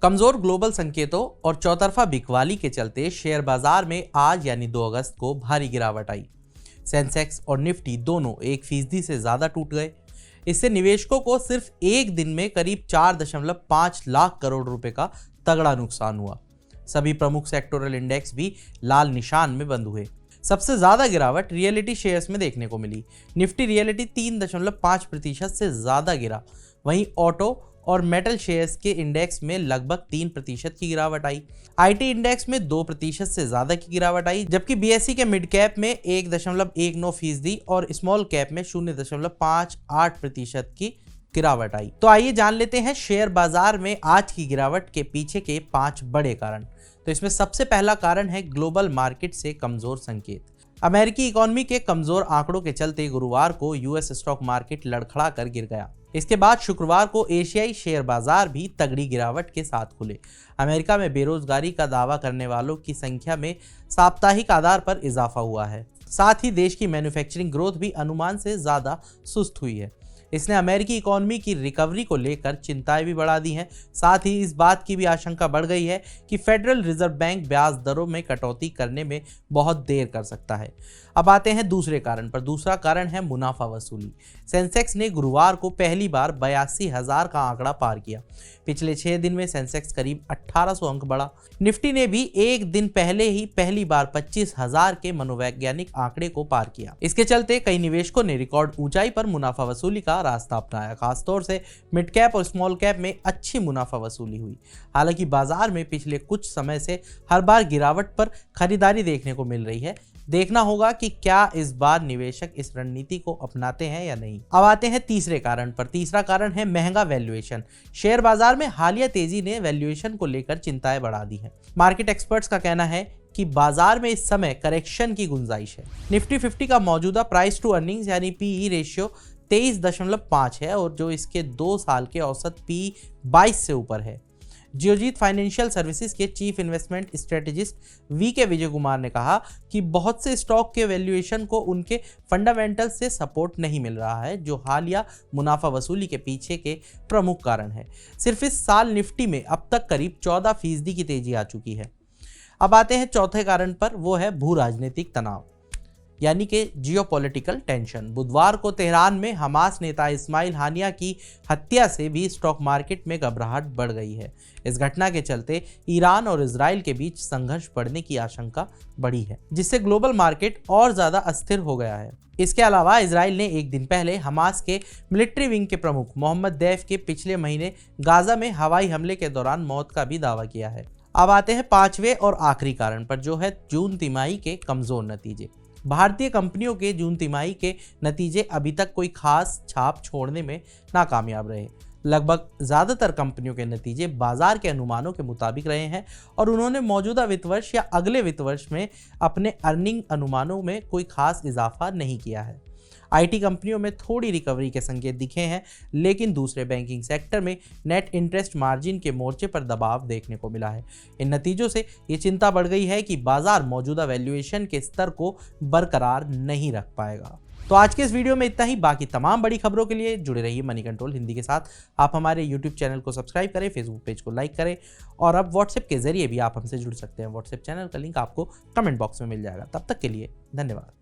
कमजोर ग्लोबल संकेतों और चौतरफा बिकवाली के चलते शेयर बाजार में आज यानी 2 अगस्त को भारी गिरावट आई। सेंसेक्स और निफ्टी दोनों 1% से ज्यादा टूट गए। इससे निवेशकों को सिर्फ एक दिन में करीब 4.5 लाख करोड़ रुपए का तगड़ा नुकसान हुआ। सभी प्रमुख सेक्टोरल इंडेक्स भी लाल निशान में बंद हुए। सबसे ज्यादा गिरावट रियलिटी शेयर्स में देखने को मिली। निफ्टी रियलिटी 3.5% से ज्यादा गिरा। वहीं ऑटो और मेटल शेयर्स के इंडेक्स में लगभग 3% की गिरावट आई। आईटी इंडेक्स में 2% से ज्यादा की गिरावट आई, जबकि बीएसई के मिड कैप में 1.19% और स्मॉल कैप में 0.58% की गिरावट आई। तो आइए जान लेते हैं शेयर बाजार में आज की गिरावट के पीछे के 5 बड़े कारण। तो इसमें सबसे पहला कारण है ग्लोबल मार्केट से कमजोर संकेत। अमेरिकी इकोनॉमी के कमजोर आंकड़ों के चलते गुरुवार को यूएस स्टॉक मार्केट लड़खड़ा कर गिर गया। इसके बाद शुक्रवार को एशियाई शेयर बाजार भी तगड़ी गिरावट के साथ खुले। अमेरिका में बेरोजगारी का दावा करने वालों की संख्या में साप्ताहिक आधार पर इजाफा हुआ है। साथ ही देश की मैन्युफैक्चरिंग ग्रोथ भी अनुमान से ज्यादा सुस्त हुई है। इसने अमेरिकी इकोनॉमी की रिकवरी को लेकर चिंताएं भी बढ़ा दी हैं। साथ ही इस बात की भी आशंका बढ़ गई है कि फेडरल रिजर्व बैंक ब्याज दरों में कटौती करने में बहुत देर कर सकता है। अब आते हैं दूसरे कारण पर। दूसरा कारण है मुनाफा वसूली। सेंसेक्स ने गुरुवार को पहली बार 82,000 का आंकड़ा पार किया। पिछले 6 दिन में सेंसेक्स करीब 1800 अंक बढ़ा। निफ्टी ने भी एक दिन पहले ही पहली बार 25,000 के मनोवैज्ञानिक आंकड़े को पार किया। इसके चलते कई निवेशकों ने रिकॉर्ड ऊंचाई पर मुनाफा वसूली का रास्ता अपनाया। खासतौर से मिड कैप और स्मॉल कैप में अच्छी मुनाफा वसूली हुई। हालांकि बाजार में पिछले कुछ समय से हर बार गिरावट पर खरीदारी देखने को मिल रही है। देखना होगा कि क्या इस बार निवेशक इस रणनीति को अपनाते हैं या नहीं। अब आते हैं तीसरे कारण पर। तीसरा कारण है महंगा वैल्यूएशन। शेयर बाजार में हालिया तेजी ने वैल्यूएशन को लेकर चिंताएं बढ़ा दी हैं। मार्केट एक्सपर्ट्स का कहना है कि बाजार में इस समय करेक्शन की गुंजाइश है। निफ्टी 50 का मौजूदा प्राइस टू अर्निंग्स यानी पीई रेशियो 23.5 है और जो इसके 2 साल के औसत पी 22 से ऊपर है। जियोजीत फाइनेंशियल सर्विसेज के चीफ इन्वेस्टमेंट स्ट्रेटेजिस्ट वी के विजय कुमार ने कहा कि बहुत से स्टॉक के वैल्यूएशन को उनके फंडामेंटल से सपोर्ट नहीं मिल रहा है, जो हालिया मुनाफा वसूली के पीछे के प्रमुख कारण है। सिर्फ इस साल निफ्टी में अब तक करीब 14% की तेजी आ चुकी है। अब आते हैं चौथे कारण पर, वो है भू राजनीतिक तनाव यानी कि जियोपॉलिटिकल टेंशन। बुधवार को तेहरान में हमास नेता इस्माइल हानिया की हत्या से भी स्टॉक मार्केट में घबराहट बढ़ गई है। इस घटना के चलते ईरान और इजराइल के बीच संघर्ष बढ़ने की आशंका बढ़ी है, जिससे ग्लोबल मार्केट और ज्यादा अस्थिर हो गया है। इसके अलावा इजराइल ने एक दिन पहले हमास के मिलिट्री विंग के प्रमुख मोहम्मद दैफ के पिछले महीने गाजा में हवाई हमले के दौरान मौत का भी दावा किया है। अब आते हैं 5वें और आखिरी कारण पर, जो है जून तिमाही के कमजोर नतीजे। भारतीय कंपनियों के जून तिमाही के नतीजे अभी तक कोई खास छाप छोड़ने में नाकामयाब रहे। लगभग ज्यादातर कंपनियों के नतीजे बाजार के अनुमानों के मुताबिक रहे हैं और उन्होंने मौजूदा वित्त वर्ष या अगले वित्त वर्ष में अपने अर्निंग अनुमानों में कोई खास इजाफा नहीं किया है। आईटी कंपनियों में थोड़ी रिकवरी के संकेत दिखे हैं, लेकिन दूसरे बैंकिंग सेक्टर में नेट इंटरेस्ट मार्जिन के मोर्चे पर दबाव देखने को मिला है। इन नतीजों से ये चिंता बढ़ गई है कि बाजार मौजूदा वैल्यूएशन के स्तर को बरकरार नहीं रख पाएगा। तो आज के इस वीडियो में इतना ही। बाकी तमाम बड़ी खबरों के लिए जुड़े रहिए मनी कंट्रोल हिंदी के साथ। आप हमारे यूट्यूब चैनल को सब्सक्राइब करें, फेसबुक पेज को लाइक करें और अब व्हाट्सएप के जरिए भी आप हमसे जुड़ सकते हैं। व्हाट्सएप चैनल का लिंक आपको कमेंट बॉक्स में मिल जाएगा। तब तक के लिए धन्यवाद।